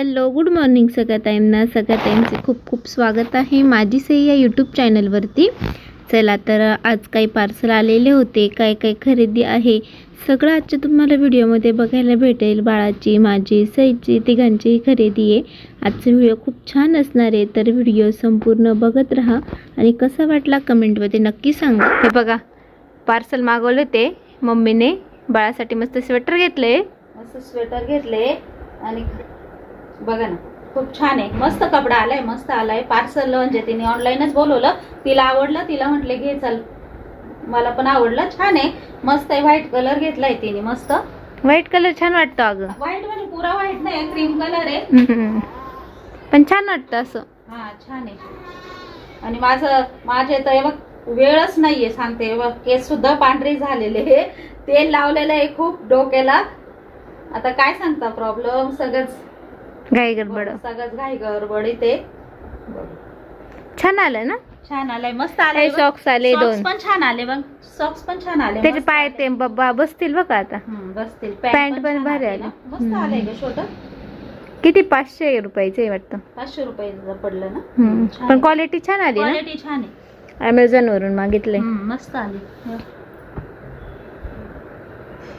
Hello good morning सगळ्या ताईंचे खूप खूप स्वागत आहे माझी सई या यूट्यूब चॅनलवरती। चला तर आज काही पार्सल आलेले होते, काय काय खरेदी आहे सगळं आजच्या तुम्हाला व्हिडिओमध्ये बघायला भेटेल। बाळाची, माझी, सईची, तिघांची खरेदी आहे। आजचा व्हिडिओ खूप छान असणार आहे, तर व्हिडिओ संपूर्ण बघत राहा आणि कसा वाटला कमेंटमध्ये नक्की सांगा। हे बघा पार्सल मागवले ते मम्मीने, बाळासाठी मस्त स्वेटर घेतले, आणि बघा ना खूप छान आहे, मस्त कपडा आलाय, मस्त आलाय पार्सल। म्हणजे तिने ऑनलाईनच बोलवलं, तिला आवडलं, तिला म्हटले घे चल, मला पण आवडलं, छान आहे, मस्त आहे। व्हाईट कलर घेतलाय तिने, मस्त व्हाईट कलर छान वाटतो अगं। व्हाईट म्हणजे पुरा व्हाईट नाही, क्रीम कलर आहे पण छान वाटतं असं। हा छान आहे। आणि माझे तर बघ वेळच नाहीये, सांगते बघ, केस सुद्धा पांढरे झालेले, तेल लावलेलं आहे खूप डोक्याला। आता काय सांगता प्रॉब्लेम, सगळंच घाई गडबड ते। छान आलं ना, छान आलंय, मस्त आलंय। सॉक्स आले दोन, पण छान आले बघ, सॉक्स पण छान आले, त्याचे पाय ते बाबा बसतील बघा आता, बसतील। पॅन्ट पण भारी आली, मस्त आलंय ग छोट। किती 500 रुपयाचे वाटतं, 500 रुपयाचं पडलं ना, पण क्वालिटी छान आली ना, क्वालिटी छान आहे। अमेझॉन वरून मागितले, मस्त आली।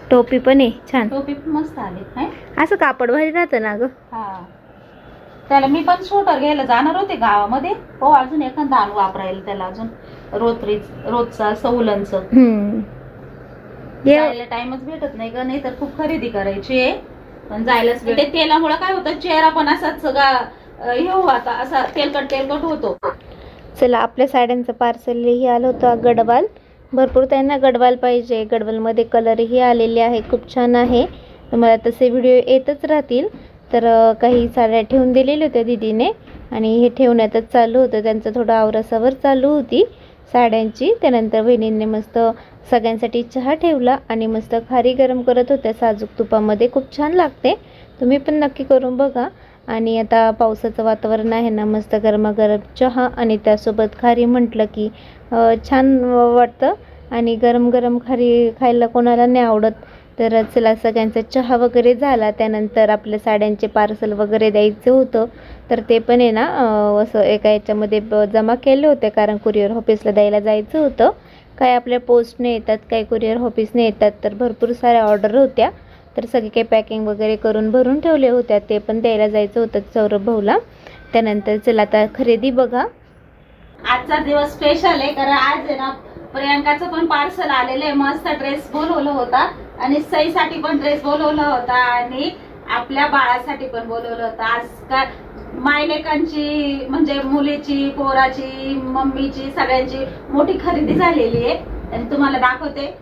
टोपी पण आहे छान, टोपी पण मस्त आली, असं कापड भारी राहतं ना ग। हा त्याला मी पण स्वेटर घ्यायला जाणार होते गावामध्ये, हो अजून एखादा आणू वापरायला त्याला, अजून रोजचा सौलनचं जायला टाइमच भेटत नाही ग, नाही तर खूप खरेदी करायची आहे, पण जायलाच भेटते। तेलामुळे काय होतं, चेहरा पण असाच सगळा हे आता असा तेलकट होतो। चला आपल्या साड्यांचं पार्सल हे आलं होतं गडवाल, भरपूर त्यांना गडवाल पाहिजे, गडवालमध्ये कलरही आलेले आहे, खूप छान आहे। मला तसे व्हिडिओ येतच राहतील। तर काही साड्या ठेवून दिलेल्या होत्या दीदीने, आणि हे ठेवण्यातच चालू होतं त्यांचं, थोडं आवरासावर चालू होती साड्यांची। त्यानंतर बहिणींनी मस्त सगळ्यांसाठी चहा ठेवला आणि मस्त खारी गरम करत होत्या साजूक तुपामध्ये, खूप छान लागते, तुम्ही पण नक्की करून बघा। आणि आता पावसाचं वातावरण आहे ना, मस्त गरमागरम चहा आणि त्यासोबत खारी म्हटलं की छान वाटतं, आणि गरम गरम खारी खायला कोणाला नाही आवडत। तर चला सगळ्यांचा चहा वगैरे झाला, त्यानंतर आपल्या साड्यांचे पार्सल वगैरे द्यायचं होतं, तर ते पण आहे ना असं एका याच्यामध्ये जमा केले होते, कारण कुरिअर ऑफिसला द्यायला जायचं होतं। काही आपल्या पोस्टने येतात, काही कुरिअर ऑफिसने येतात, तर भरपूर साऱ्या ऑर्डर होत्या, तर सगळी काही पॅकिंग वगैरे करून भरून ठेवल्या होत्या, ते पण द्यायला जायचं होतं सौरभ भाऊला। त्यानंतर चला आता खरेदी बघा, आजचा दिवस स्पेशल आहे, कारण आज आहे ना प्रियांकाचं पण पार्सल आलेलं आहे, मस्त ड्रेस बोलवलं होता, आणि सईसाठी पण ड्रेस बोलवला होता, आणि आपल्या बाळासाठी पण बोलवलं होतं। आज काय मायलेकांची म्हणजे मुलीची, पोराची, मम्मीची, सगळ्यांची मोठी खरेदी झालेली आहे, आणि तुम्हाला दाखवते,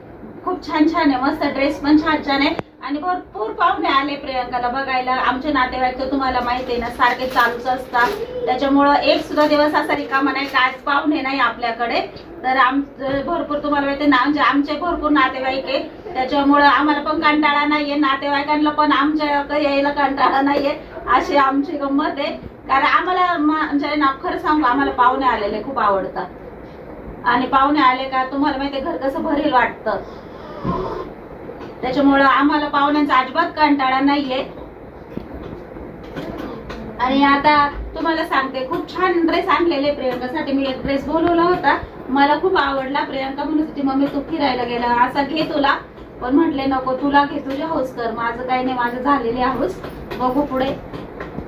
खूप छान छान आहे, मस्त ड्रेस पण छान छान आहे, आणि भरपूर पाहुणे आले प्रियांकाला बघायला। आमचे नातेवाईक तर तुम्हाला माहिती आहे ना, सारखे चालूच असतात, त्याच्यामुळं एक सुद्धा दिवस असा रिकामा नाही का आज पाहुणे नाही आपल्याकडे। तर भरपूर तुम्हाला माहिती ना, म्हणजे आमचे भरपूर नातेवाईक आहे, त्याच्यामुळं आम्हाला पण कंटाळा नाहीये, नातेवाईकांना पण आमच्या यायला कंटाळा नाहीये, अशी आमची गंमत आहे। कारण आम्हाला म्हणजे ना खरं सांगू, आम्हाला पाहुणे आलेले खूप आवडतात, आणि पाहुणे आले का तुम्हाला माहिती घर कसं भरेल वाटतं, त्याच्यामुळं आम्हाला पाहुण्यांचा अजिबात कंटाळा नाहीये। आणि आता तुम्हाला सांगते, खूप छान ड्रेस आणलेले प्रियांकासाठी। मी एक ड्रेस बोलवला होता, मला खूप आवडला, प्रियांका म्हणत होती मम्मी तू फिरायला गेला असा घे तुला, पण म्हटले नको, तुला घे, तुझी हौस कर, माझं काही नाही, माझं झालेली हौस, बघू पुढे।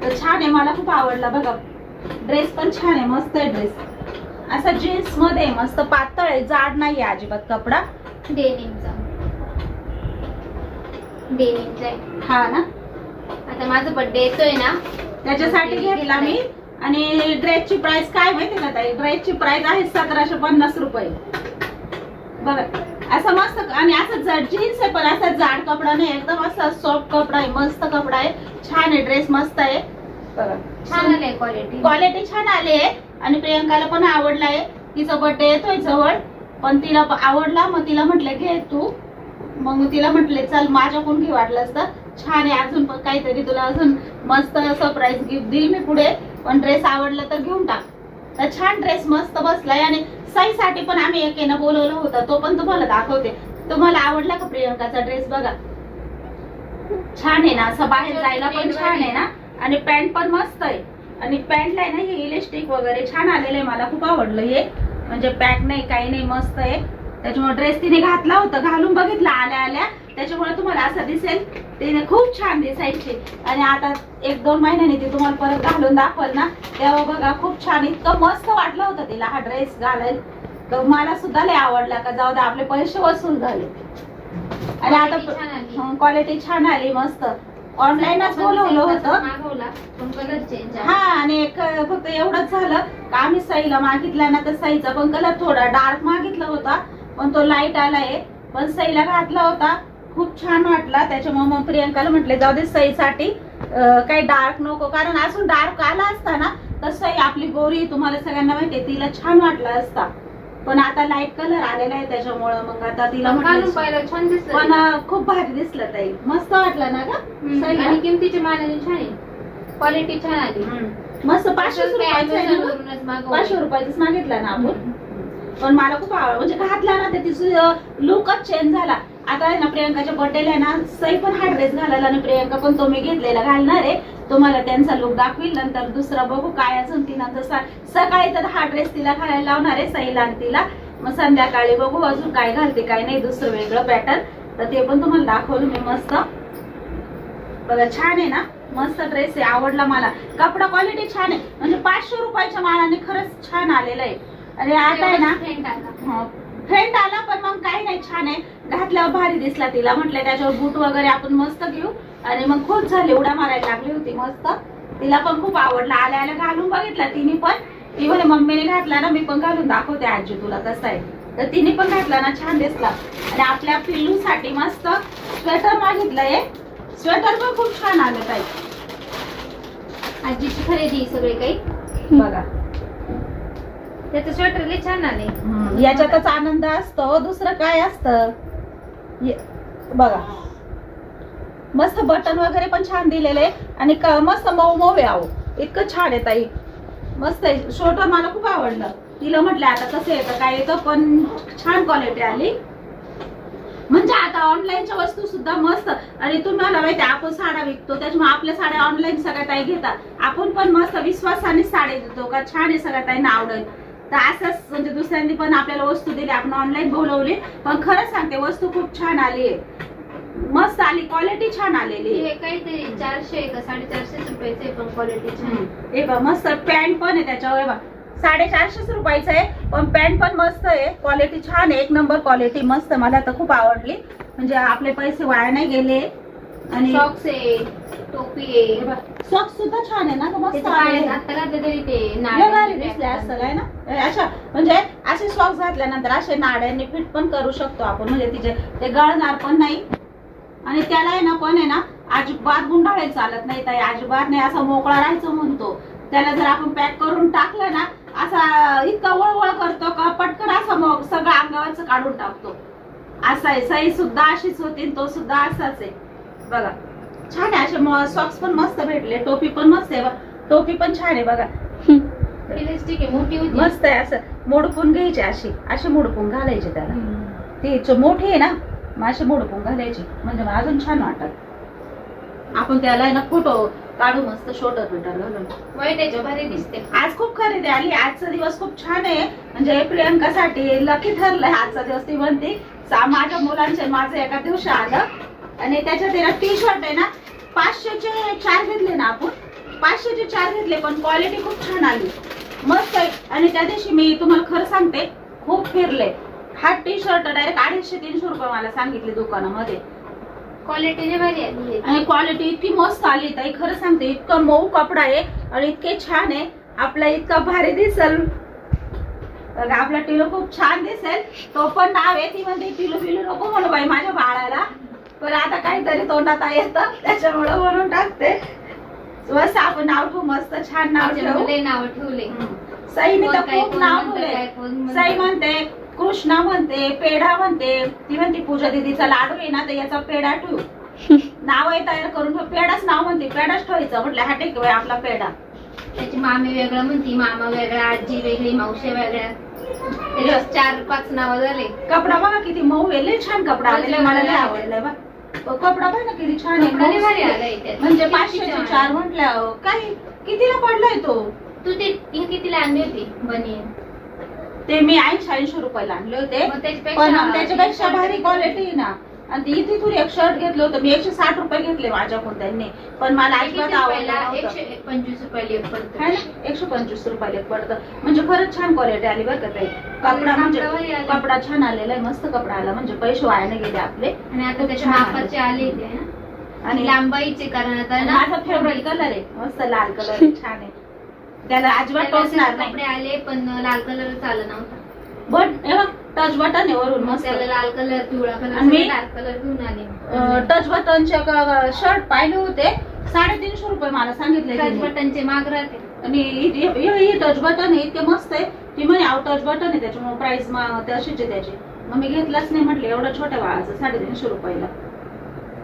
तर छान आहे, मला खूप आवडला बघा, ड्रेस पण छान आहे, मस्त आहे ड्रेस, असा जीन्स मध्ये मस्त पातळ आहे, जाड नाही आहे अजिबात कपडा, डेनिमचा हा ना। आता माझा बर्थडे येतोय ना, त्याच्यासाठी घेतला मी। आणि ड्रेसची प्राइस काय माहिती का ताई, ड्रेसची प्राइस आहे 1750 रुपये बघा, असं मस्त, आणि असं जड जीन्स आहे, पण असा जाड कपडा नाही, एकदम असा सॉफ्ट कपडा आहे, मस्त कपडा आहे, छान आहे, ड्रेस मस्त आहे बघा, छान आले, क्वालिटी छान आली आहे, आणि प्रियांकाला पण आवडला आहे। तिचा बर्थडे येतोय जवळ, पण तिला आवडला, मग तिला म्हटलं घे तू, मग तिला म्हटले चल माझ्याकडून घे, वाटलं असतं छान आहे, अजून पण काहीतरी तुला अजून मस्त सरप्राईज गिफ्ट देईल मी पुढे, पण ड्रेस आवडला तर घेऊन टाक। तर छान ड्रेस मस्त बसलाय, आणि सईसाठी पण आम्ही एकेनं बोलवलं होतं, तो पण तुम्हाला दाखवते। तुम्हाला आवडला का प्रियांकाचा ड्रेस, बघा छान आहे ना, असं बाहेर जायला पण छान आहे ना, आणि पॅन्ट पण मस्त आहे. आणि पॅन्टला आहे ना हे इलेस्टिक वगैरे छान आलेलं आहे, मला खूप आवडलं हे. म्हणजे पॅक नाही काही नाही, मस्त आहे. त्याच्यामुळे ड्रेस तिने घातला होता, घालून बघितला आल्या आल्या, त्याच्यामुळे तुम्हाला असं दिसेल. तिने खूप छान दिसायची. आणि आता 1-2 महिन्यांनी ती तुम्हाला परत घालून दाखवल ना, तेव्हा बघा खूप छान, इतकं मस्त वाटलं होतं तिला हा ड्रेस घालायला. तर मला सुद्धा लय आवडला. का जाऊ दे, आपले पैसे वसूल झाले. आणि आता क्वालिटी छान आली, मस्त. ऑनलाईनच बोलवलं होतं हा. आणि एक फक्त एवढंच झालं का आम्ही सईला मागितला ना, तर सईचा पण कलर थोडा डार्क मागितला होता, पण तो लाईट आलाय. पण सईला घातला होता, खूप छान वाटला. त्याच्यामुळे मग प्रियंकाला म्हटले जाऊ दे सईसाठी काही डार्क नको, कारण अजून डार्क आला असता ना तर सई आपली गोरी तुम्हाला सगळ्यांना माहितीये, तिला छान वाटला असता. पण आता लाईट कलर आलेला आहे, त्याच्यामुळे मग आता तिला छान दिसलं. पण खूप भारी दिसलं ताई, मस्त वाटलं ना का. आणि किमतीची मानाने छान आहे, क्वालिटी छान आली. मस्त 500 रुपयाचं 500 रुपयाच मागितला ना आपण. पण मला खूप आवड, म्हणजे घातला ना तर तिचा लुकच चेंज झाला. आता आहे ना प्रियंकाच्या बर्थडेला आहे ना, सई पण हा ड्रेस घालायला आणि प्रियंका पण तो मी घेतलेला घालणार आहे. तुम्हाला त्यांचा लुक दाखवील नंतर. दुसरा बघू काय अजून ती नंतर सकाळी तर हा ड्रेस तिला घालायला लावणार आहे सईला आणि तिला. मग संध्याकाळी बघू अजून काय घालते काय नाही, दुसरं वेगळं पॅटर्न, तर ते पण तुम्हाला दाखवलं मी. मस्त बघा, छान आहे ना, मस्त ड्रेस आहे, आवडला मला. कपडा क्वालिटी छान आहे, म्हणजे 500 रुपयाच्या मानाने खरंच छान आलेलं आहे. आणि आता आहे ना फ्रेंड आला, पण मग काही नाही, छान आहे. घातल्यावर भारी दिसला तिला. म्हटलं त्याच्यावर बूट वगैरे आपण मस्त घेऊ. आणि मग खूप झाली, उड्या मारायला लागली होती मस्त. तिला पण खूप आवडला. आल्या आल्या घालून बघितला तिने पण. ती म्हणे मम्मीने घातला ना, मी पण घालून दाखवते आजी तुला कसा आहे. तर तिने पण घातला ना, छान दिसला. आणि आपल्या पिल्लूसाठी मस्त स्वेटर मागितलंय. स्वेटर पण खूप छान आलं ताई. आजीची खरेदी सगळे काही बघा, त्याचं स्वेटर लय छान आले. याच्यातच आनंद असतो, दुसरं काय असतं. बघा, मस्त बटन वगैरे पण छान दिलेले. आणि मस्त मऊ मऊ आहे, इतकं छान आहे ताई, मस्त आहे. स्वेटर मला खूप आवडलं. तिला म्हटलं आता कसं येतं काय येतं, पण छान क्वालिटी आली. म्हणजे आता ऑनलाईनच्या वस्तू सुद्धा मस्त. आणि तुम्हाला माहिती आपण साड्या विकतो, त्याच्यामुळे आपल्या साड्या ऑनलाईन सगळ्या ताई घेतात. आपण पण मस्त विश्वासाने साडी देतो का छान आहे, सगळ्या ताईंना आवडेल. तर असंच म्हणजे दुसऱ्यांनी पण आपल्याला वस्तू दिली, आपण ऑनलाईन बोलवली, पण खरंच सांगते वस्तू खूप छान आली आहे, मस्त आली, क्वालिटी छान आलेली आहे. काहीतरी 400 का 450 रुपयाचे, पण क्वालिटी छान. हे बघ, मस्त पॅन्ट पण आहे त्याच्यावर. 450 रुपयाचं आहे, पण पॅन्ट पण मस्त आहे, क्वालिटी छान आहे, 1 नंबर क्वालिटी, मस्त. मला तर खूप आवडली, म्हणजे आपले पैसे वाया नाही गेले. आणि सॉक्स आहे, टोपी आहे, सॉक्स सुद्धा छान आहे ना, मस्त आता घातले तरी ते दिसले असं काय ना. अशा म्हणजे असे सॉक्स घातल्यानंतर असे नाड्यांनी फिट पण करू शकतो आपण, म्हणजे तिचे ते गळणार पण नाही. आणि त्याला आहे ना, पण आहे ना अजिबात गुंडाळायला चालत नाही ताई, अजिबात नाही. असा मोकळा राहायचं म्हणतो. त्याला जर आपण पॅक करून टाकलं ना, असा इतका वळवळ करतो का पटकन असा मग सगळं अंगावरच काढून टाकतो. असा आहे. सई सुद्धा अशीच होती, तो सुद्धा असाच आहे. बघा, छान आहे. असे सॉक्स पण मस्त भेटले, टोपी पण मस्त आहे. टोपी पण छान आहे बघा, मोठी होती, मस्त आहे. असं मोडपून घ्यायची, अशी अशी मोडपून घालायची त्याला. ती मोठी आहे ना, मग अशी मोडपून घालायची, म्हणजे अजून छान वाटत. आपण त्याला आहे ना फोटो काढू मस्त, शोल्डर बिल्डर घालून. त्याच्या भारी दिसते. आज खूप खरेदी आली. आजचा दिवस खूप छान आहे, म्हणजे प्रियंकासाठी लकी ठरलाय आजचा दिवस. ती म्हणते माझ्या मुलांचे माझं एका दिवशी आलं. आणि त्याच्यात टी शर्ट आहे ना, 500चे 4 घेतले ना आपण, 500चे 4 घेतले, पण क्वालिटी खूप छान आली, मस्त आहे. आणि त्या दिवशी मी तुम्हाला खरं सांगते, खूप फिरले. हा टी शर्ट डायरेक्ट 250-300 रुपये मला सांगितले दुकानामध्ये. क्वालिटी भारी आली, आणि क्वालिटी इतकी मस्त आली ताई, खरं सांगते. इतकं मऊ कपडा आहे आणि इतके छान आहे. आपला इतका भारी दिसेल, आपला टिलू खूप छान दिसेल. तो पण नाव आहे. ती म्हणते टिलू पिलू नको म्हणू बाई माझ्या बाळाला, पण आता काहीतरी तोंडात येतं त्याच्यामुळे म्हणून टाकते. मस्त आपण नाव ठेवू, मस्त छान नाव ठेवले. सईने तर खूप नाव ठेवले. सई म्हणते कृष्णा म्हणते, पेढा म्हणते. ती म्हणते पूजा दीदीचा लाडू आहे ना, तर याचा पेढा ठेवू. नाव आहे तयार करून ठेव. पेढाच नाव म्हणते, पेढाच ठेवायचं. म्हटलं हा टेक आपला पेढा. त्याची मामी वेगळं म्हणती, मामा वेगळा, आजी वेगळी, मावशी वेगळ्या, 4-5 नाव झाले. कपडा बघा किती मऊ आहे, लय छान कपडा आलेला, मला लय आवडलाय बघ. कपडा पण ना किती छान कपडा लय भारी आहे आलाय त्यात. म्हणजे किती 500 चे छान. 4 म्हटल्या काही कितीला पडलाय तो. तू ते ही कितीला आणली होती बनियन? ते मी 80 रुपयाला आणले होते मग पण त्याच्यापेक्षा भारी क्वालिटी आहे ना. आणि तिथून एक शर्ट घेतलं होतं मी 160 रुपये घेतले माझ्याकडून त्यांनी पण मला अजिबात आवडलं नव्हतं. 125 रुपयाला एक पडतं. है ना 125 रुपयाला एक पडतं म्हणजे खरंच छान क्वालिटी आली बरं का ताई. कपडा म्हणजे भारी आला. कपडा छान आलेला आहे मस्त कपडा आला म्हणजे पैसे वाया नाही गेले आपले. आणि आता त्याच्या छान आले. मापाचे आले ते ना आणि आणि लांबाईचे कारण आता ना माझा फेवरेट कलर आहे मस्त लाल कलर आहे छान आहे त्याला अजिबात त्याला टोचणार असे नाही. कपडे आले पण लाल कलर चालला नव्हता. बट हे बघ टच बटन आहे वरून मस्त. त्याला लाल कलर पिवळा कलर आणि मी- डार्क कलर घेऊन आले. टच बटनचे शर्ट पाहिले होते 350 रुपये मला सांगितले टच त्यांनी. बटनचे माग राहते. आणि हे टच बटन आहे इतके मस्त आहे ती म्हणे आउट टच बटन आहे त्याच्यामुळे प्राइस तशीच आहे त्याची. मग मी घेतलाच नाही म्हटलं एवढं छोट्या बाळाचं 350 रुपयाला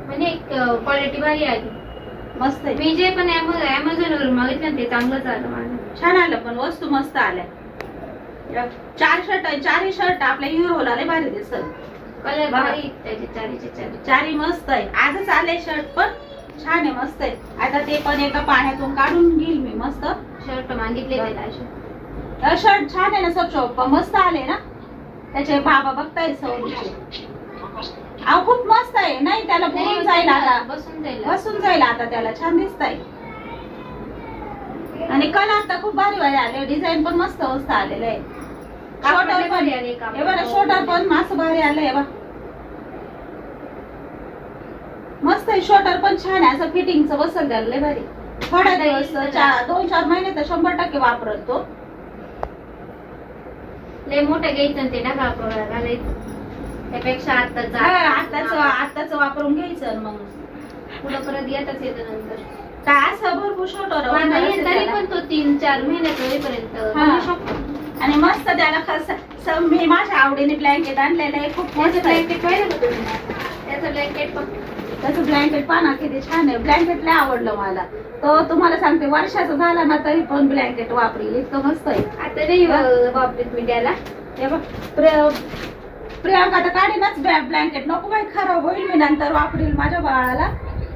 म्हणजे क्वालिटी भारी आली. मस्त आहे मी जे पण अमेझॉन वरून मागितलं ते चांगलंच आलं माझं. छान आलं पण वस्तू मस्त आल्या. 4 शर्ट आहे 4ही शर्ट आपल्या हिरोला लय भारी दिसत. कलर बघा. भारी त्याचे चारीचे चारी. 4ही मस्त आहे आजच आले शर्ट पण छान आहे मस्त आहे. आता ते पण एका पाण्यातून काढून घेईल मी मस्त. शर्ट मागितले त्याला असे. शर्ट छान आहे ना सब मस्त आले ना त्याचे बाबा बघताय सवनीचे. अहो खूप मस्त आहे नाही त्याला बसून जाईल आता बसून जाईल आता त्याला छान दिसत आहे. आणि कलर तर खूप भारी भारी आले डिझाईन पण मस्त मस्त आलेलं आहे. शोटर पण हे बघा शोटर पण मस्त भारी आलंय हे बघ मस्त आहे. शोटर पण छान आहे असं फिटिंगचं बसल त्याला लय भारी. थोड्या दिवस 2-4 महिने तर 100% वापरत तो. लय मोठं घ्यायचं ते ढगा घालायचं त्यापेक्षा आताच वापरून घ्यायचं मग पुढं परत येतच येतं नंतर. काय असं भरपूर शोटर तरी पण तो 3-4 महिन्यात होईपर्यंत घालू शकतो. आणि मस्त त्याला मी माझ्या आवडीने ब्लँकेट आणलेलं आहे खूप मस्त त्याचं आहे. ब्लँकेट पाहिलं का तुम्ही? त्याचं ब्लँकेट पण त्याचं ब्लँकेट पाना किती छान आहे. ब्लँकेट लय आवडलं मला. तो तुम्हाला सांगते वर्षाचा झाला ना तरी पण ब्लँकेट वापरेल इतकं मस्त आहे. आता नाही वापरत मी त्याला. हे बघ प्रियांका तर काढीनच ब्लँकेट नको बाई खराब होईल मी नंतर वापरेल माझ्या बाळाला.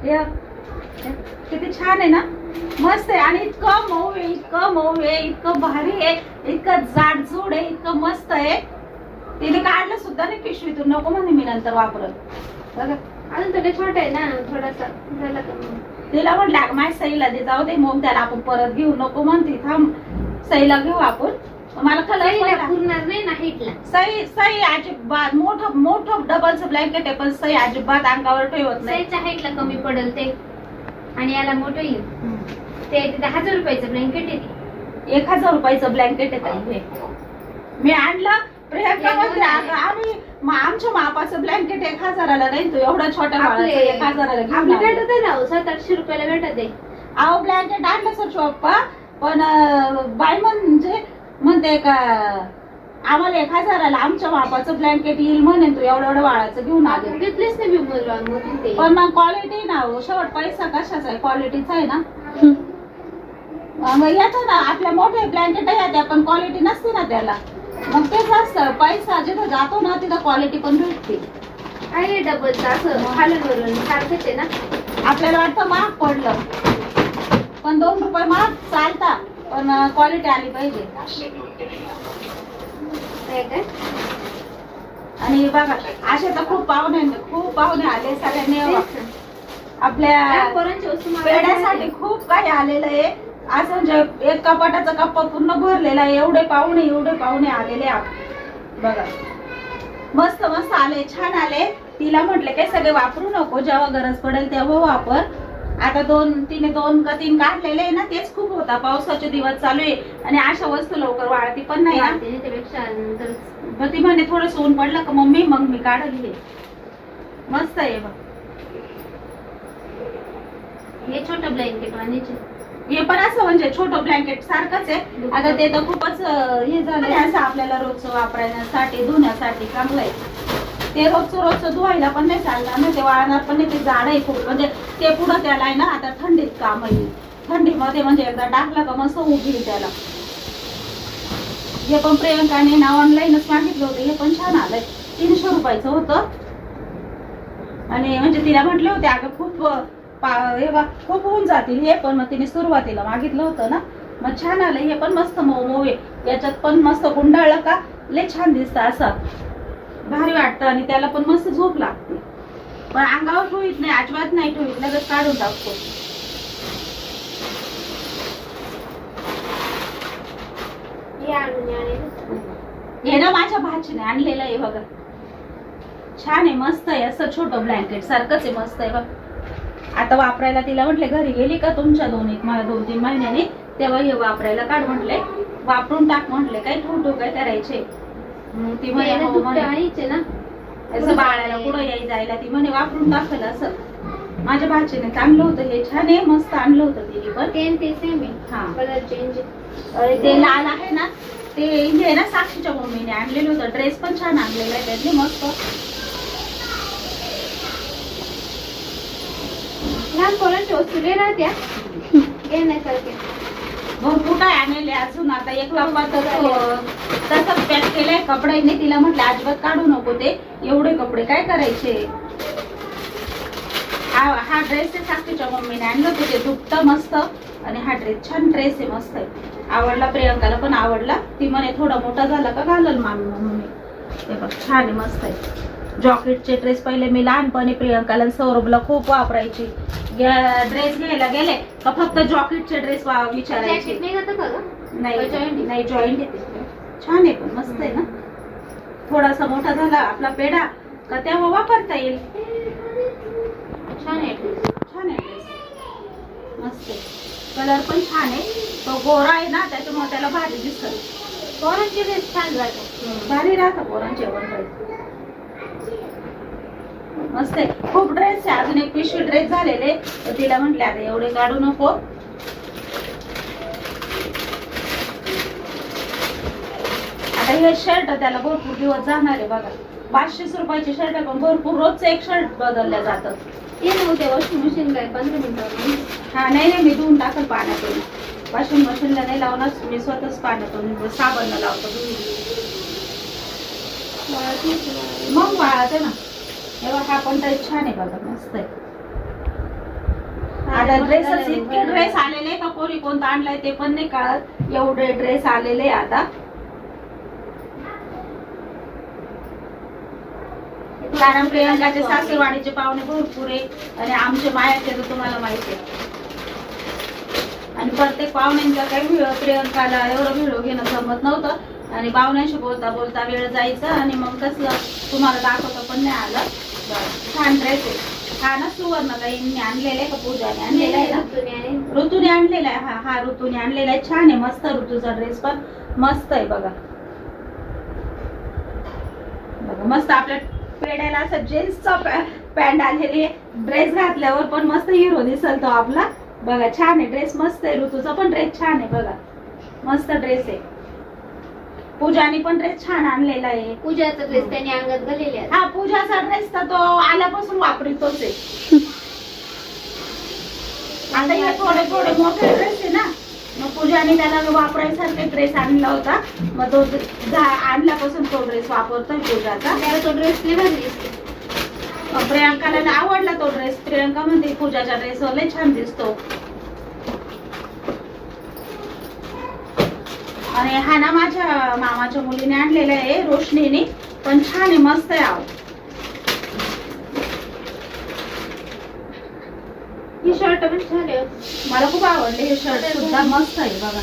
हे किती छान आहे ना मस्त आहे. आणि इतकं मऊ आहे इतकं भारी आहे इतकं जाडजूड आहे इतकं मस्त आहे. तिने काढलं सुद्धा नाही पिशवीतून नको म्हणे मी नंतर वापरत. बघा अजून थोडे छोटे आहे ना थोडासा झाला का मग? तिला म्हटलं माझ्या सईला दे जाऊ दे मग त्याला आपण परत घेऊ नको म्हणते थांब सईला घेऊ आपण. मला कलर पुरणार नाही ना हिटला. सई अजिबात मोठं डबलचं ब्लँकेट आहे पण सई अजिबात अंगावर ठेवत नाही. साईजच्या हाईटला कमी पडेल ते आणि याला मोठं येईल. ते 1000 रुपयाचं ब्लँकेट आहे ते. 1000 रुपयाचं ब्लँकेट आहे हे. मी आणलं प्रियांका म्हणते आम्ही आमच्या मापाचं ब्लँकेट 1000ला नाही तो एवढा छोट्या बाळाचं 1000ला घेऊन आपली आले. भेटत आहे ना 700-800 रुपयाला भेटत आहे. अहो ब्लँकेट आणलं सर शॉपा पण बाई म्हणते का आम्हाला 1000ला आमच्या मापाचं ब्लँकेट येईल म्हणे तू एवढं बाळाचं घेऊन आले. घेतलेच नाही मी ते. पण मग क्वालिटी ना शेवट पैसा कशाचा आहे क्वालिटीचा आहे ना. मग येतं ना आपल्या मोठे ब्लँकेट येते पण क्वालिटी नसते ना त्याला. मग तेच असतं पैसा जिथं जातो ना तिथं क्वालिटी पण भेटते. आहे डबलचं असं खालून वरून सारखंच आहे ना. आपल्याला वाटतं महाग पडलं पण 2 रुपये महाग चालता पण क्वालिटी आली पाहिजे. काय आणि बघा असे तर खूप पाहुणे आले सगळ्यांनी आपल्या पोरांची वस्तू पेढ्यासाठी खूप काही आलेलं आहे. असं म्हणजे एक कपाटाचा कप्पा पूर्ण भरलेला आहे. एवढे पाहुणे आलेले बघा मस्त मस्त आले छान आले. तिला म्हटले काय सगळे वापरू नको जेव्हा गरज पडेल तेव्हा वापर. आता तिने 2 का 3 काढलेले आहे ना तेच खूप होता. पावसाचे दिवस चालू आहे आणि अशा वस्तू लवकर वाळती पण नाही ना. त्यापेक्षा मग ती म्हणे थोडं ऊन पडलं का मम्मी मग मी काढली. मस्त आहे बघ हे छोटं ब्लँकेट आणायचे. हे पण असं म्हणजे छोटं ब्लँकेट सारखंच आहे. आता ते तर खूपच हे झालं असं आपल्याला रोजचं वापरण्यासाठी धुण्यासाठी चांगलं आहे. ते रोजचं धुवायला पण नाही चालणार ना ते वाळणार पण नाही. ते जाड आहे खूप म्हणजे ते पुढं त्याला आहे ना आता थंडीत काम येईल. थंडीमध्ये म्हणजे एकदा टाकलं का मस्त उघडील त्याला. हे पण प्रियंकाने ना ऑनलाईनच मागितलं होतं. हे पण छान आलंय 300 रुपयाचं होतं. आणि म्हणजे तिला म्हटले होते अगं खूप हे बघ खूप होऊन जातील हे, पण मग तिने सुरुवातीला मागितलं होतं ना, मग छान आलं हे पण मस्त मऊ मऊ आहे. याच्यात पण मस्त गुंडाळलं का लय छान दिसतं, असं भारी वाटतं आणि त्याला पण मस्त झोप लागते. पण अंगावर ठेवीत नाही, अजिबात नाही ठेवीत, लगेच काढून टाकतो. हे ना माझ्या भाचीने आणलेलं आहे बघा, छान आहे, मस्त आहे, असं छोटं ब्लँकेट सारखंच आहे, मस्त आहे बघ. आता वापरायला तिला म्हटले घरी गेली का तुमच्या 2-3 महिन्याने तेव्हा हे वापरायला काढ म्हटले, वापरून टाक म्हटले, काय ठेवू काय करायचे. ती म्हणे हो म्हणे ना असं बाळाला कुठं यायला जायला, ती म्हणे वापरून टाकलं असं. माझ्या भाचीने चांगलं होतं हे, छान आहे, मस्त आणलं होतं तिने पण. ते सेम आहे, हा कलर चेंज. ते लाल आहे ना, ते हे ना साक्षीच्या मम्मीने आणलेलं होतं, ड्रेस पण छान आणलेला आहे त्यांनी मस्त. लहान पोरांची वस्तू लय राहत्या घेण्यासारखे, भरपूर काय आणले अजून. आता एक लंबा तसंच पॅक केलाय कपड्यांनी, तिला म्हटलं अजिबात काढू नको ते एवढे कपडे काय करायचे. हा ड्रेस आहे साक्षीच्या मम्मीने आणलं होतं, ते दुपटं मस्त, आणि हा ड्रेस छान ड्रेस आहे, मस्त आहे, आवडला, प्रियंकाला पण आवडला. ती म्हणे थोडा मोठा झाला का घालल मम्मी. ते बघ छान आहे, मस्त आहे. जॉकेटचे ड्रेस पहिले मी लहानपणी प्रियंकाला सौरभला खूप वापरायची. ड्रेस घ्यायला गेले का फक्त जॉकेटचे ड्रेस विचारायचे. नाही जॉईंट येते, छान आहे पण मस्त आहे ना. थोडासा मोठा झाला आपला पेढा का तेव्हा वापरता येईल. छान आहे, छान आहे ड्रेस, मस्त आहे, कलर पण छान आहे. तो गोरा आहे ना त्याच्यामुळे त्याला भारी दिसत. पोरांचे ड्रेस छान राहतात, भारी राहतं पोरांचे पण ड्रेस, मस्त आहे. खूप ड्रेस आहे, अजून एक पिशवी ड्रेस झालेले, तर तिला म्हटले आता एवढे काढू नको. आता हे शर्ट त्याला भरपूर दिवस जाणार आहे बघा, 500 रुपयाचे शर्ट, पण भरपूर रोजचं एक शर्ट बदलल्या जातं. ते नव्हते वॉशिंग मशीन काय 15 मिनिटावर. हा नाही मी धुवून टाकल पाण्यातून, वॉशिंग मशीनला नाही लावणार मी, स्वतःच पाण्यातून साबण लावतो मग वाळते ना. तेव्हा हा पण ड्रेस छान आहे बघा, मस्त आहे. आता ड्रेसच इतके ड्रेस आलेले का कोणी कोणता आणलाय ते पण नाही कळत, एवढे ड्रेस आलेले आता. कारण प्रियंकाचे सासरवाडीचे पाहुणे भरपूर आहे आणि आमचे मायाचे तर तुम्हाला माहिती आहे. आणि प्रत्येक पाहुण्यांचा काही प्रियंकाला एवढं व्हिडिओ घेणं जमत नव्हतं, आणि पाहुण्यांशी बोलता बोलता वेळ जायचा, आणि मग कसं तुम्हाला दाखवता पण नाही आलं. छान ड्रेस आहे हा ना, सुवर्णताईंनी आणलेला आहे का पूजाने आणलेला आहे ना, ऋतूने आणलेला आहे. हा ऋतूने आणलेला आहे, छान आहे, मस्त. ऋतूचा ड्रेस पण मस्त आहे बघा, मस्त. आपल्या पेड्याला असं जीन्सचा पॅन्ट आलेली, ड्रेस घातल्यावर पण मस्त हिरो दिसल तो आपला बघा. छान आहे ड्रेस, मस्त आहे. ऋतूचा पण ड्रेस छान आहे बघा, मस्त ड्रेस आहे. पूजाने पण ड्रेस छान आणलेला आहे. पूजाचा ड्रेस त्याने अंगात घालेले आहे. हा पूजाचा ड्रेस तर तो आल्यापासून वापरतोच आहे. आता हे थोडे मोठे ड्रेस आहे ना, मग पूजाने त्याला वापरायसारखे ड्रेस आणला होता, मग तो आणल्यापासून तो ड्रेस वापरतोय पूजाचा. त्याला तो ड्रेस लय भारी दिसतो. प्रियंकाला आवडला तो ड्रेस. प्रियंका म्हणते पूजाच्या ड्रेसवर लय छान दिसतो. आणि हा ना माझ्या मामाच्या मुलीने आणलेला आहे, रोशनीने, पण छान आहे, मस्त आहे. आव ही शर्ट पण छान आहे, मला खूप आवडले. हे शर्ट सुद्धा मस्त आहे बघा,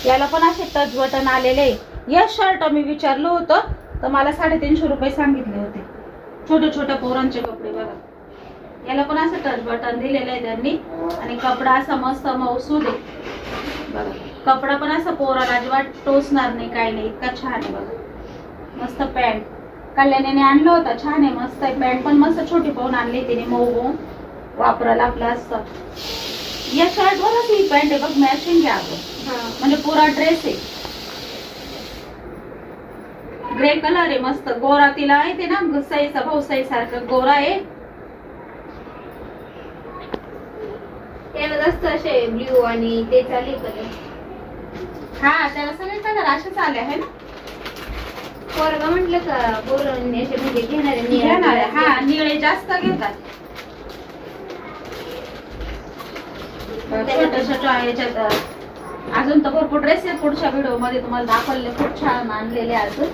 याला पण असे टच बटन आलेले. हे शर्ट मी विचारलं होतं तर मला 350 रुपये सांगितले होते. छोटे छोटे पोरांचे कपडे बघा, याला पण असं टच बटन दिलेलं आहे त्यांनी, आणि कपडा असा मस्त मौसूद आहे बघा. कपडा पण असं पोराला अजिबात टोचणार नाही, काही नाही, इतका छान आहे बघा. मस्त पॅन्ट कल्याणीने आणलं होतं, छान आहे, मस्त आहे. पॅन्ट पण मस्त छोटी पाहून आणली तिने, मऊ वापरायला आपलं असतं. या शर्ट वरच ही पॅन्ट आहे बघ, मॅचिंग घ्या म्हणजे पुरा ड्रेस आहे. ग्रे कलर आहे, मस्त गोरा. तिला आहे ते ना सईचा भाऊ सई सारखं गोरा आहे. त्याला जास्त असे ब्ल्यू आणि ते चालेल कलर. हा त्याला सगळे कलर असेच आले आहे ना. पोरगा म्हटलं का बोलून असे म्हणजे घेणारे हा निळे छोट्या याच्यात अजून तर भरपूर ड्रेस आहेत पुढच्या व्हिडिओ मध्ये तुम्हाला दाखवले, खूप छान आणलेले अजून.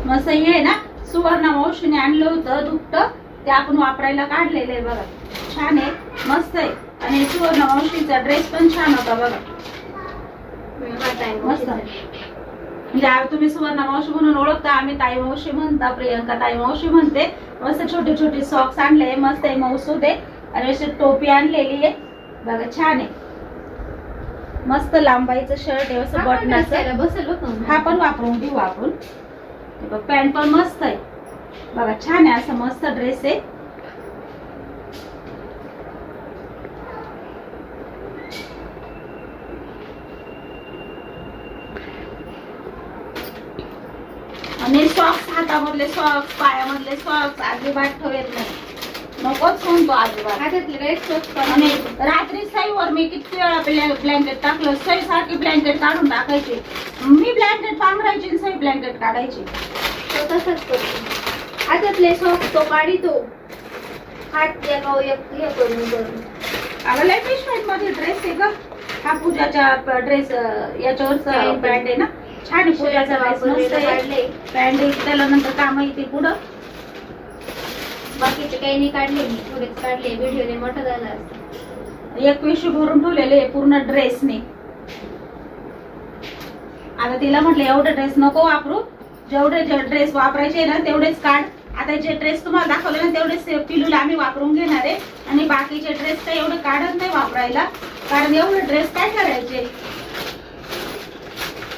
मस्त हे आहे ना, सुवर्ण मावशीने आणलं होतं दुपटं, ते आपण वापरायला काढलेलं आहे बघा. छान आहे, मस्त आहे. आणि सुवर्ण मावशीचा ड्रेस पण छान होता बघा, मस्त. म्हणजे तुम्ही सुवर्ण मावशी म्हणून ओळखता, आम्ही ताई मावशी म्हणता, प्रियंका ताई मावशी म्हणते. मस्त छोटे छोटे सॉक्स आणले, मस्त आहे, मौसूद आहे. आणि अशी टोपी आणलेली आहे बघा, छान आहे. मस्त लांबाईचं शर्ट आहे असं बटनाचं, बसेल. हा पण वापरून घेऊ आपण. पॅन्ट पण मस्त आहे बघा, छान आहे, असं मस्त ड्रेस आहे. आणि सॉक्स, हातामधले सॉक्स, पायामधले सॉक्स अजिबात ठेवत नाही, नकोच म्हणतो अजिबात. आणि रात्री सईवर मी किती वेळा ब्लँकेट टाकलं, सई सारखी ब्लँकेट काढून टाकायची. मी ब्लँकेट पांघरायची आणि सई ब्लँकेट काढायची. तो तसंच करतो. हातातले सॉक्स तो काढितो, हात हे करून. अगं लय पिशव्यात मध्ये ड्रेस आहे ग. हा पूजाचा ड्रेस, याच्यावरचा पॅन्ट आहे ना, छान आहे. पूजाचा ड्रेस मस्त आहे, पॅन्ट आहे, त्याला नंतर काम येते पुढं. बाकीचे काही नाही काढले, मी थोडेच काढले. व्हिडिओने मोठा झाला. एक पिशवी भरून ठेवलेले पूर्ण ड्रेसने. आता तिला म्हटलं एवढे ड्रेस नको वापरू, जेवढे ड्रेस वापरायचे ना तेवढेच काढ. आता जे ड्रेस तुम्हाला दाखवले ना तेवढेच पिलूला आम्ही वापरून घेणार आहे. आणि बाकीचे ड्रेस काही एवढे काढत नाही वापरायला, कारण एवढे ड्रेस काय करायचे,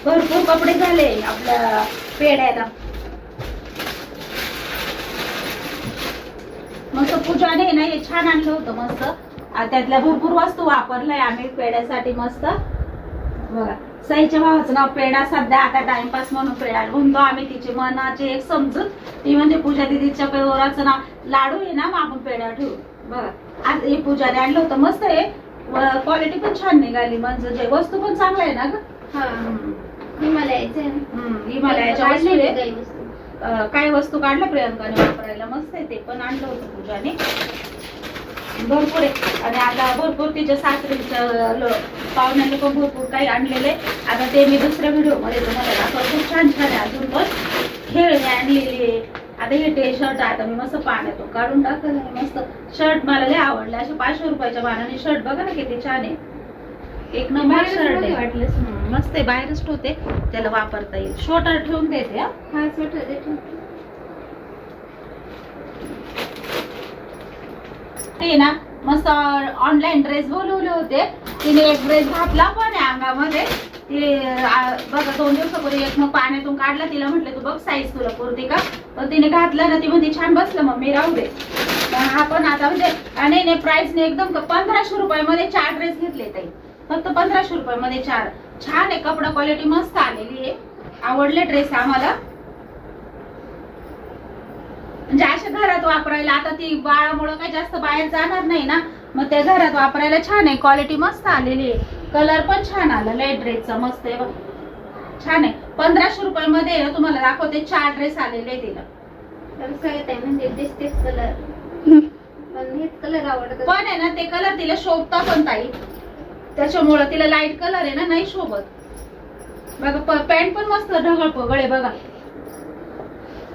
भरपूर कपडे झाले आपल्या पेड्याला. मस्त पूजाने ना हे छान आणलं होतं मस्त. त्यातल्या भरपूर वस्तू वापरलाय आम्ही पेड्यासाठी मस्त बघा. सईच्या भावाचं नाव पेडा, सध्या आता टाइमपास म्हणून पेडा म्हणतो आम्ही. तिची मनाची एक समजूत, ती म्हणजे पूजा दिदीच्या पेवराचं नाव लाडू आहे ना, मग आपण पेड्या ठेवू बघा. आज हे पूजाने आणलं होतं, मस्त आहे, क्वालिटी पण छान निघाली, म्हणजे वस्तू पण चांगलं आहे ना ग. हिमालयाच्या वस्तू आहे. काय वस्तू काढल्या प्रियंकाने वापरायला, मस्त आहे. ते पण आणलं होतं पूजाने, भरपूर आहे. आणि आता भरपूर तिच्या सासरीच्या पाहुण्यांनी पण भरपूर काही आणलेले. आता ते मी दुसऱ्या व्हिडिओ मध्ये तुम्हाला दाखवतो. खूप छान छान आहे. अजून पण खेळणे आणलेले. आता हे टी शर्ट आता मी मस्त पाण्यातून काढून टाकलं, मस्त शर्ट मला लय आवडले. असे 500 रुपयाच्या मानाने शर्ट बघा ना किती छान आहे, एक नंबर शर्ट आहे. वाटलं मस्त आहे, बाहेरच ठेवते, त्याला वापरता येईल. शोटर ठेवून देते. हा शोटर देते. ते ना मस्त ऑनलाईन ड्रेस बोलवले होते. तिने एक ड्रेस घातला पण आहे अंगामध्ये. ते बघा 2 दिवसापूर्वी एक मग पाण्यातून काढला. तिला म्हटलं तू बघ साईज तुला पुरते का, पण तिने घातला ना, ती म्हणते छान बसलं मम्मी राहू दे. हा पण आता म्हणजे आणि प्राइसने एकदम 1500 रुपयामध्ये 4 ड्रेस घेतले ताई, फक्त 1500 रुपयामध्ये 4. छान आहे, कपडा क्वालिटी मस्त आलेली आहे. आवडले ड्रेस आम्हाला, म्हणजे अशा घरात वापरायला. आता ती बाळामुळे काही जास्त बाहेर जाणार नाही ना, मग त्या घरात वापरायला छान आहे, क्वालिटी मस्त आलेली आहे. कलर पण छान आला लय ड्रेसचा, मस्त आहे बघ, छान आहे. 1500 रुपयामध्ये ना तुम्हाला दाखवते 4 ड्रेस आलेले आहे तिला. म्हणजे दिसतेच कलर, पण हेच कलर आवडत पण आहे ना ते कलर तिला शोभता पण ताई, त्याच्यामुळे तिला लाईट कलर आहे ना नाही शोभत बघा. पॅन्ट पण मस्त ढगळ पगळे बघा,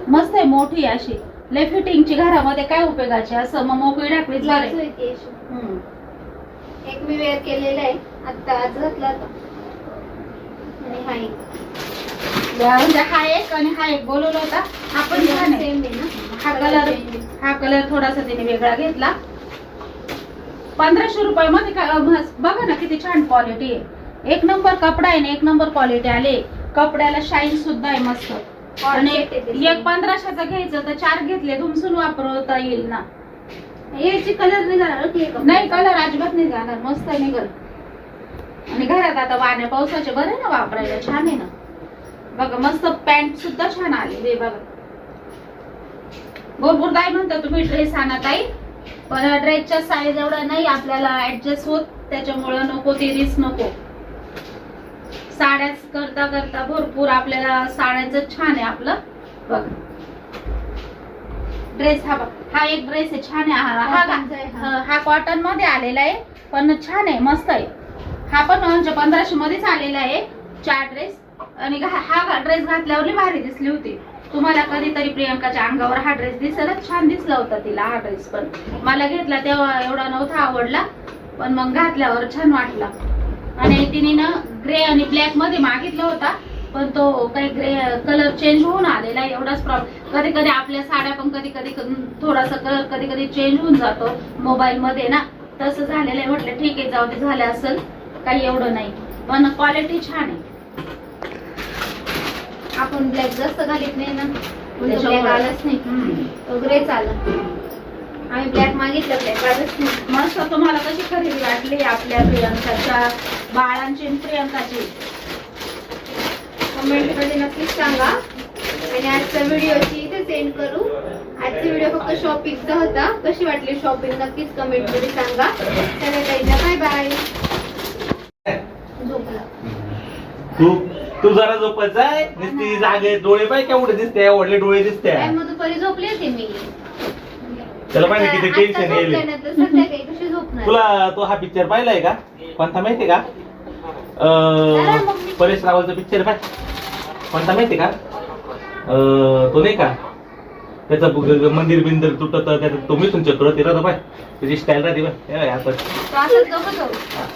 मस्त आहे, मोठी अशी, लय फिटिंगची, घरामध्ये काय उपयोगाची, असं मग मोकळी टाकलीच बरे. एक मी वेअर केलेला आहे आता, आज घातला होता. आणि हा एक आणि हा एक बोलवला होता. हा पण छान आहे ना, हा कलर थोडासा तिने वेगळा घेतला. 1500 रुपयामध्ये बघा ना किती छान क्वालिटी आहे. एक नंबर कपडा आहे ना, एक नंबर क्वालिटी आले. कपड्याला शाईन सुद्धा आहे मस्त. आणि एक 1500चा घ्यायचं तर 4 घेतले, धुमसून वापरता येईल ना. याची कलर नाही जाणार, नाही कलर अजिबात नाही जाणार, मस्त निघल. आणि घरात आता वाऱ्या पावसाचे बरे ना वापरायला, छान आहे ना बघा. मस्त पॅन्ट सुद्धा छान आले बघा. भरपूर ताई म्हणतो तुम्ही ड्रेस आणा ताई, पण ड्रेसच्या साईज एवढा नाही आपल्याला ऍडजस्ट होत, त्याच्यामुळे नको ती रिस्क नको. साड्याच करता करता भरपूर आपल्याला साड्यांचं छान आहे आपलं बघा. ड्रेस हा एक ड्रेस आहे, छान आहे. हा कॉटन मध्ये आलेला आहे, पण छान आहे, मस्त आहे. हा पण म्हणजे 1500 मध्येच आलेला आहे 4 ड्रेस. आणि हा ड्रेस घातल्यावर लई भारी दिसली होती. तुम्हाला कधीतरी प्रियंकाच्या अंगावर हा ड्रेस दिसायला छान दिसला होता तिला. हा ड्रेस पण मला घेतला तेव्हा एवढा नव्हता आवडला, पण मग घातल्यावर छान वाटला. आणि तिने ना ग्रे आणि ब्लॅक मध्ये मागितला होता, पण तो काही ग्रे कलर चेंज होऊन आलेला आहे. एवढाच प्रॉब्लेम. कधी कधी आपल्या साड्या पण कधी कधी थोडासा कलर कधी कधी चेंज होऊन जातो मोबाईल मध्ये ना, तसं झालेलं आहे. म्हटलं ठीक आहे, जाऊ दे, झालं असेल, काही एवढं नाही, पण क्वालिटी छान आहे. आपण ब्लॅक जास्त घालीत नाही ना, ब्लॅक आलंच नाही, तो ग्रेच आला. आम्ही ब्लॅक मागितलं, ब्लॅक आलंच नाही. मस्त. तुम्हाला कशी खरेदी वाटली आपल्या प्रियंकाच्या बाळांची आणि प्रियंकाची? कमेंट मध्ये नक्कीच सांगा. आणि आजचा व्हिडिओची इथे सेंड करू. आजचा व्हिडिओ फक्त शॉपिंगचा होता. कशी वाटली शॉपिंग नक्कीच कमेंट मध्ये सांगा. चला, बाय बाय. झोपला तू जरा झोपत जाय. नुसती जागे डोळे पाय केवढे दिसते, वडले डोळे दिसते. काय मग दुपारी झोपली होती मी. त्याला पाहिजे किती टेन्शन येईल. संध्याकाळी कशी झोपणार? तुला तो हा पिक्चर पाहिलाय का? कोणता माहितीये का? परेश रावलचा पिक्चर पाय. कोणता माहितीये का? तो नाही का, त्याचं मंदिर बिंदर तुटत, तो मिथून चक्र तिला पाय, त्याची स्टाईल राहते. तो असंच झोपत होता.